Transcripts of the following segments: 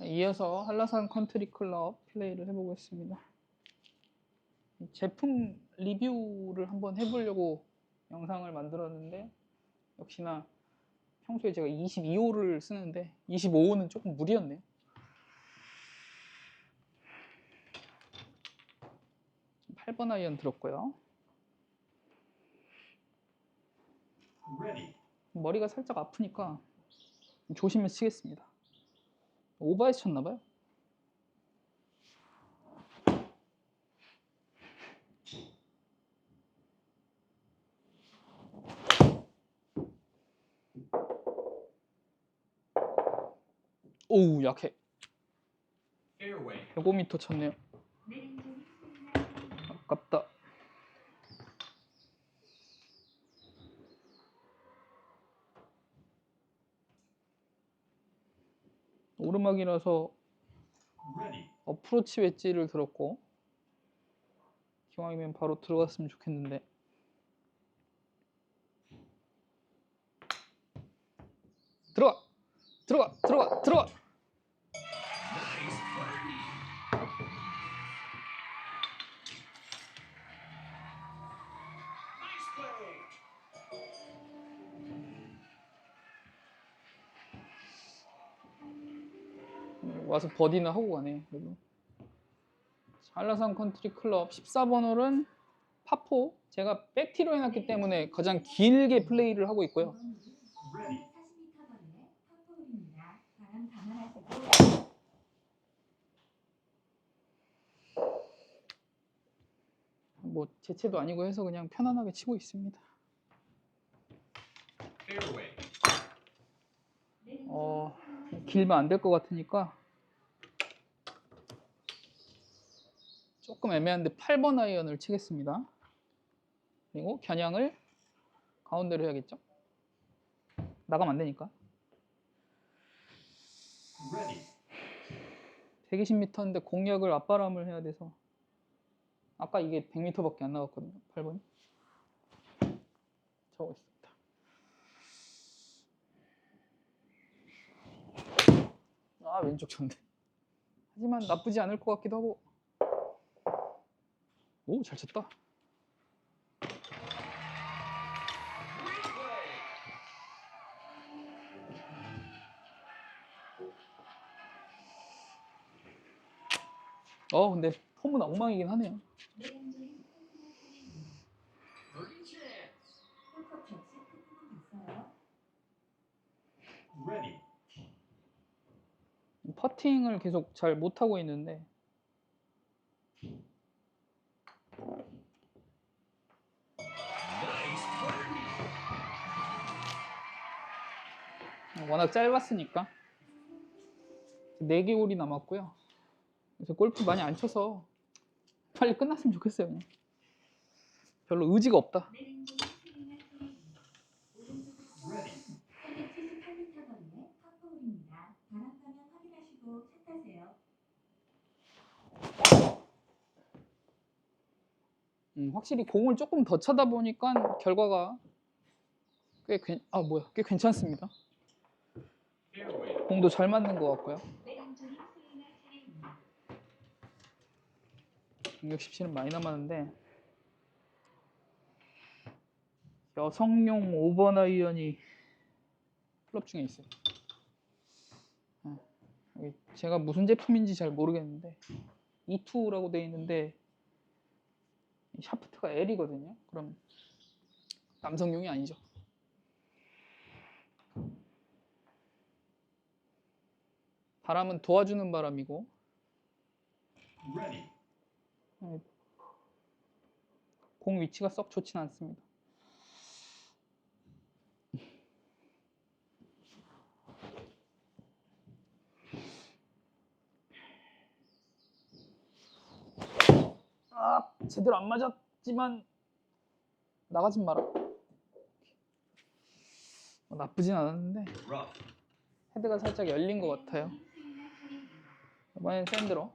이어서 한라산 컨트리 클럽 플레이를 해보겠습니다. 제품 리뷰를 한번 해보려고 영상을 만들었는데 역시나 평소에 제가 22호를 쓰는데 25호는 조금 무리였네요. (8번) 아이언 들었고요. 머리가 살짝 아프니까 조심해서 치겠습니다. 오버해서 쳤나봐요. 오우, 약해. 105m 쳤네요. 아깝다. 오르막이라서 어프로치 웨지를 들었고 기왕이면 바로 들어갔으면 좋겠는데 들어가! 들어가! 들어가! 들어가! 와서 버디는 하고 가네요. 한라산 컨트리 클럽 14번 홀은 파4. 제가 백티로 해놨기 때문에 가장 길게 플레이를 하고 있고요. 뭐 제체도 아니고 해서 그냥 편안하게 치고 있습니다. 길면 안 될 것 같으니까 조금 애매한데 8번 아이언을 치겠습니다. 그리고 겨냥을 가운데로 해야겠죠? 나가면 안 되니까. 120m인데 공략을 앞바람을 해야 돼서 아까 이게 100m밖에 안 나갔거든요. 8번이. 적어 있습니다. 아, 왼쪽 쳤네. 하지만 나쁘지 않을 것 같기도 하고. 오, 잘 쳤다. 근데 폼은 엉망이긴 하네요. 퍼팅을 계속 잘 못하고 있는데 워낙 짧았으니까 4개 홀이 남았고요. 그래서 골프 많이 안 쳐서 빨리 끝났으면 좋겠어요. 그냥. 별로 의지가 없다. 확실히 공을 조금 더 쳐다 보니까 결과가 꽤 괜찮습니다. 공도 잘 맞는 것 같고요. 167은 많이 남았는데 여성용 5번 아이언이 클럽 중에 있어요. 제가 무슨 제품인지 잘 모르겠는데 E2라고 되어 있는데 샤프트가 L이거든요. 그럼 남성용이 아니죠. 바람은 도와주는 바람이고 공 위치가 썩 좋진 않습니다. 제대로 안 맞았지만 나가진 마라. 나쁘진 않았는데 헤드가 살짝 열린 것 같아요. 이번엔 샌드로.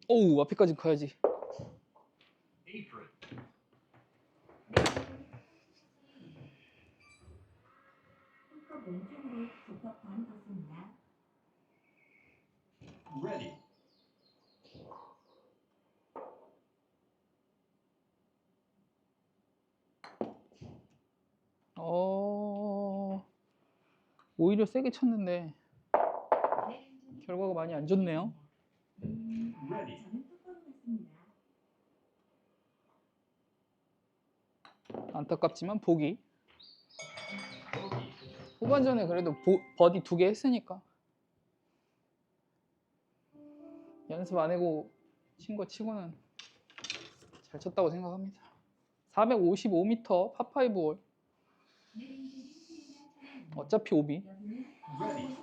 오우, 앞에까지 가야지. apron, 홀컵 왼쪽으로 두컵 반 떴습니다. ready, 오히려 세게 쳤는데 결과가 많이 안 좋네요. ready, 저는 똑바로 갔습니다. 안타깝지만 보기. bogey, 후반전에 그래도 버디 2개 했으니까 연습 안 해고 친 거 치고는 잘 쳤다고 생각합니다. 455m 파5 홀. 어차피 오비. ready,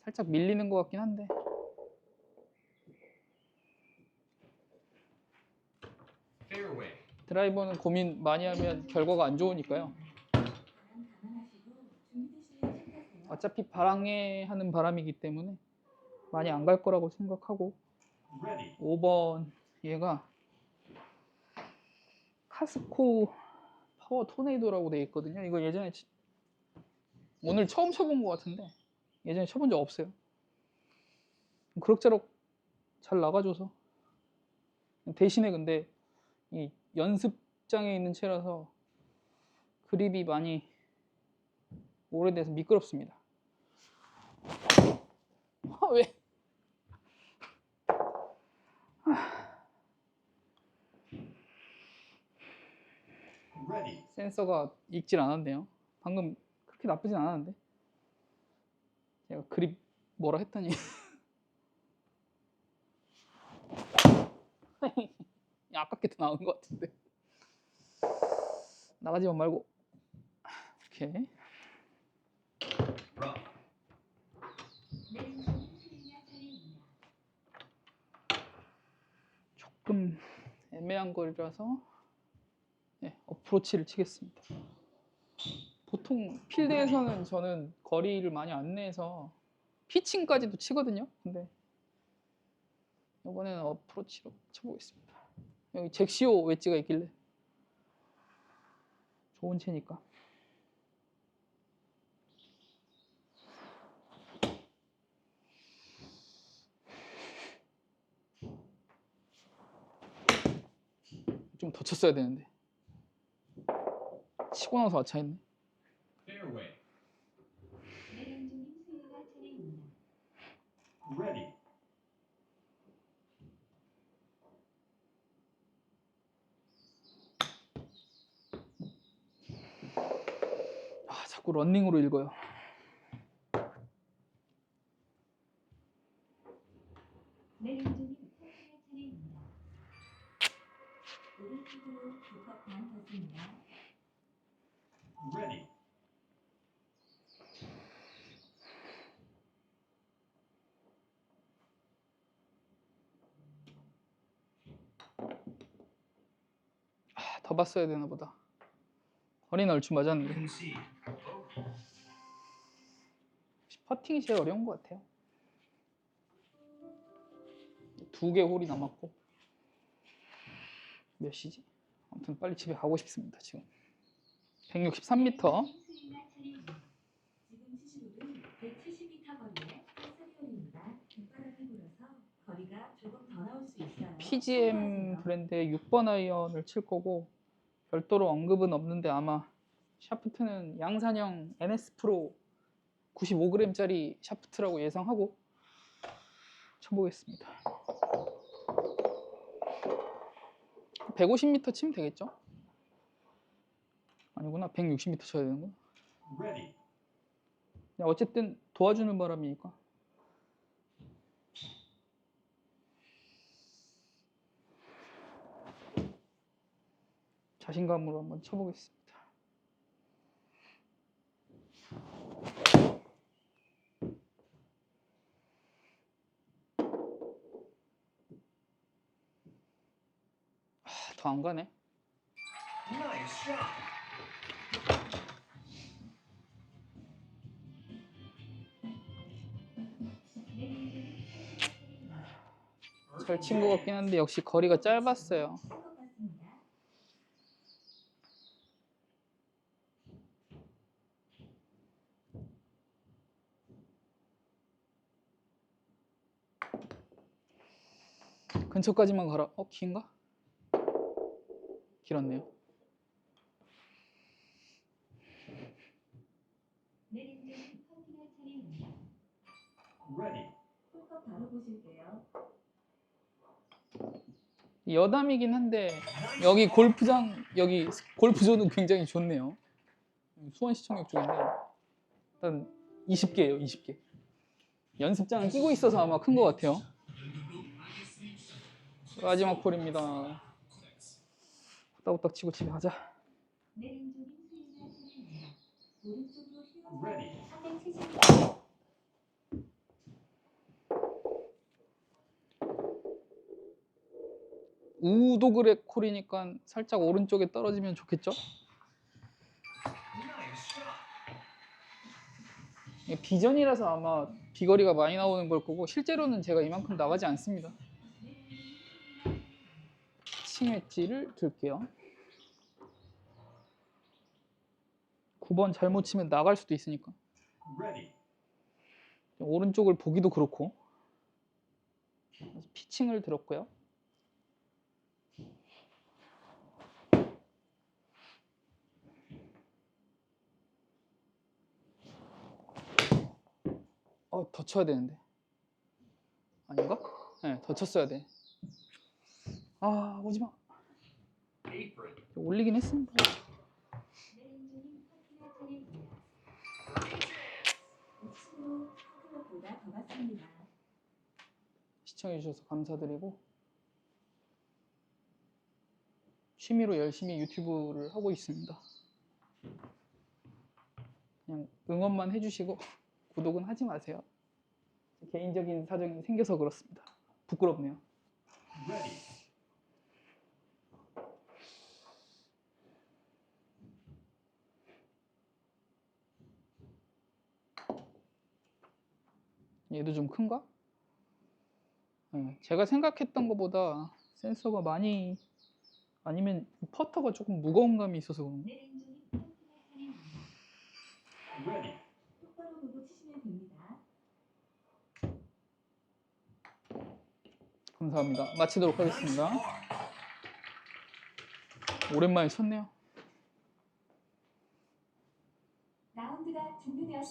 살짝 밀리는 것 같긴 한데 fairway, 드라이버는 고민 많이 하면 결과가 안 좋으니까요. 바람 감안하시고 준비되시면 시작하세요. 어차피 방해하는 바람이기 때문에 많이 안 갈 거라고 생각하고 ready, 5번 얘가 카스코 파워 토네이도라고 돼 있거든요. 이거 예전에 오늘 처음 쳐본 것 같은데 예전에 쳐본 적 없어요. 그럭저럭 잘 나가줘서 대신에 근데 이 연습장에 있는 채라서 그립이 많이 오래돼서 미끄럽습니다. 왜? ready, 센서가 읽질 않았네요. 방금 그렇게 나쁘진 않았는데 제가 그립 뭐라 했더니 아깝게 나온 것 같은데 나가지만 말고. 오케이. rough, 조금 애매한 거리라서 어프로치를 치겠습니다. 보통 필드에서는 저는 거리를 많이 안 내서 피칭까지도 치거든요. 근데 이번에는 어프로치로 쳐보겠습니다. 여기 잭시오 웨지가 있길래 좋은 채니까. 좀 더 쳤어야 되는데 치고 나서 아차했네. fairway, ready, 자꾸 런닝으로 읽어요. 오른쪽으로 두컵 반 떴습니다. ready, 더 봤어야 되나 보다. 거리는 얼추 맞았는데 concede, bogey, 퍼팅이 제일 어려운 것 같아요. 2개 홀이 남았고 몇 시지? 아무튼 빨리 집에 가고 싶습니다. 지금 163m. 지금 치시로는 170m 거리에 파스리홀입니다. 뒷바람이 불어서 거리가 조금 더 나올 수 있어요. PGM 참고하세요. 브랜드의 6번 아이언을 칠 거고 별도로 언급은 없는데 아마 샤프트는 양산형 NS 프로 95g짜리 샤프트라고 예상하고 쳐보겠습니다. 150m 치면 되겠죠? 아니구나, 160m 쳐야 되는구나. ready, 어쨌든 도와주는 바람이니까. 자신감으로 한번 쳐보겠습니다. 더 안 가네. nice shot, 잘 친 것 같긴 한데 역시 거리가 짧았어요. 것 같습니다. 근처까지만 가라. 긴가? 길었네요. 내린준 퍼팅할 차례입니다. Ready. 홀컵 바로 보실게요. 여담이긴 한데 여기 골프장, 여기 골프존은 굉장히 좋네요. 수원시청역 쪽인데 일단 20개예요, 20개. 연습장을 끼고 있어서 아마 큰 것 같아요. 마지막 홀입니다. 후딱후딱 치고 집에 가자. 내린준이 스윙할 차례입니다. 오른쪽으로 휘어서 Ready. 370m. 우도그렉 홀이니까 살짝 오른쪽에 떨어지면 좋겠죠? Nice shot. 이게 비전이라서 아마 비거리가 많이 나오는 걸 거고 실제로는 제가 이만큼 나가지 않습니다. 피칭 엣지를 들게요. 9번 잘못 치면 나갈 수도 있으니까. Ready. 오른쪽을 보기도 그렇고. 피칭을 들었고요. 더 쳐야 되는데. 아닌가? 네, 더 쳤어야 돼. 오지마. Apron. 올리긴 했습니다. 내린준이 퍼팅할 차례입니다. 우측으로 클럽보다 더 갔습니다. 시청해주셔서 감사드리고 취미로 열심히 유튜브를 하고 있습니다. 그냥 응원만 해주시고 구독은 하지 마세요. 개인적인 사정이 생겨서 그렇습니다. 부끄럽네요. Ready. 얘도 좀 큰가? 네, 제가 생각했던 것보다 센서가 많이, 아니면 퍼터가 조금 무거운 감이 있어서 그런가? 내린준이 퍼팅할 차례입니다. Ready. 똑바로 보고 치시면 됩니다. 감사합니다. 마치도록 하겠습니다. 오랜만에 쳤네요. 라운드가 종료되었습니다.